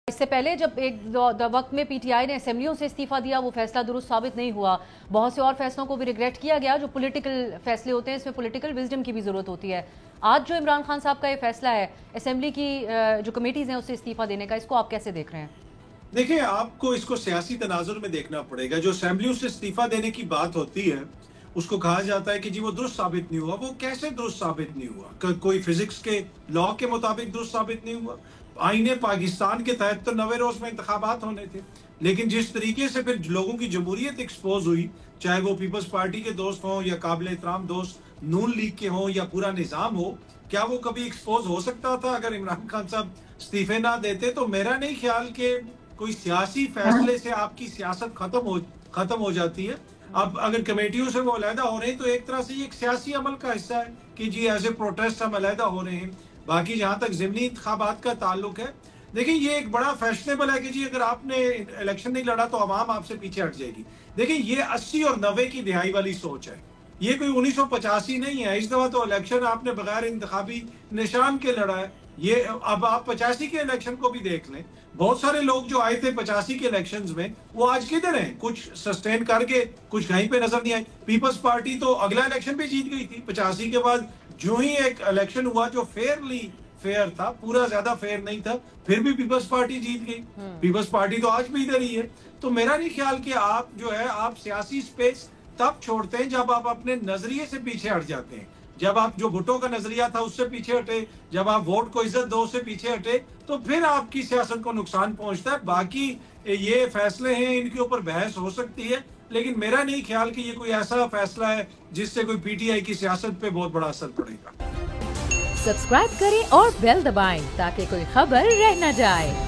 इससे पहले जब एक वक्त में पीटीआई ने असेंबलियों से इस्तीफा दिया, वो फैसला दुरुस्त साबित नहीं हुआ। बहुत से और फैसलों को भी रिग्रेट किया गया। जो पॉलिटिकल फैसले होते हैं, इसमें पॉलिटिकल विजडम की भी जरूरत होती है। आज जो इमरान खान साहब का ये फैसला है असेंबली की जो कमेटीज हैं उससे इस्तीफा देने का, इसको आप कैसे देख रहे हैं? देखिए, आपको इसको सियासी तनाजुर में देखना पड़ेगा। जो असेंबलियों से इस्तीफा देने की बात होती है, उसको कहा जाता है कि जी वो दुरुस्त साबित नहीं हुआ। वो कैसे दुरुस्त साबित नहीं हुआ? कोई फिजिक्स के लॉ के मुताबिक दुरुस्त साबित नहीं हुआ? आईने पाकिस्तान के तहत तो 90 रोज में इंतखाबात होने थे, लेकिन जिस तरीके से फिर लोगों की जमहूरियत एक्सपोज हुई, चाहे वो पीपल्स पार्टी के दोस्त हों या काबिल एहतराम दोस्त नून लीग के हों या पूरा निजाम हो, क्या वो कभी एक्सपोज हो सकता था अगर इमरान खान साहब इस्तीफे ना देते? तो मेरा नहीं ख्याल कि कोई सियासी फैसले से आपकी सियासत खत्म हो जाती है। अब अगर कमेटियों से वो अलहदा हो रहे हैं, तो एक तरह से ये एक सियासी अमल का हिस्सा है कि जी एज ए प्रोटेस्ट हम अलहदा हो रहे हैं। बाकी जहां तक ज़िमनी इंतखाबात का ताल्लुक है, देखिए ये एक बड़ा फैशनेबल है कि जी अगर आपने इलेक्शन नहीं लड़ा तो अवाम आपसे पीछे हट जाएगी। देखिए ये 80 और 90 की दिहाई वाली सोच है, ये कोई 1985 नहीं है। इस दफा तो इलेक्शन आपने बगैर इंतखाबी निशान के लड़ा है। ये अब आप 85 के इलेक्शन को भी देख लें, बहुत सारे लोग जो आए थे 85 के इलेक्शंस में, वो आज किधर हैं? कुछ सस्टेन करके कुछ कहीं पे नजर नहीं आए। पीपल्स पार्टी तो अगला इलेक्शन भी जीत गई थी 85 के बाद। जो ही एक इलेक्शन हुआ जो फेयर था, पूरा ज्यादा फेयर नहीं था, फिर भी पीपल्स पार्टी जीत गई। पीपल्स पार्टी तो आज भी इधर ही है। तो मेरा नहीं ख्याल कि आप जो है आप सियासी स्पेस तब छोड़ते हैं जब आप अपने नजरिए से पीछे हट जाते हैं। जब आप जो भुट्टो का नजरिया था उससे पीछे हटे, जब आप वोट को इज्जत दो से पीछे हटे, तो फिर आपकी सियासत को नुकसान पहुंचता है। बाकी ये फैसले हैं, इनके ऊपर बहस हो सकती है, लेकिन मेरा नहीं ख्याल कि ये कोई ऐसा फैसला है जिससे कोई पीटीआई की सियासत पे बहुत बड़ा असर पड़ेगा। सब्सक्राइब करें और बेल दबाएं ताकि कोई खबर रह न जाए।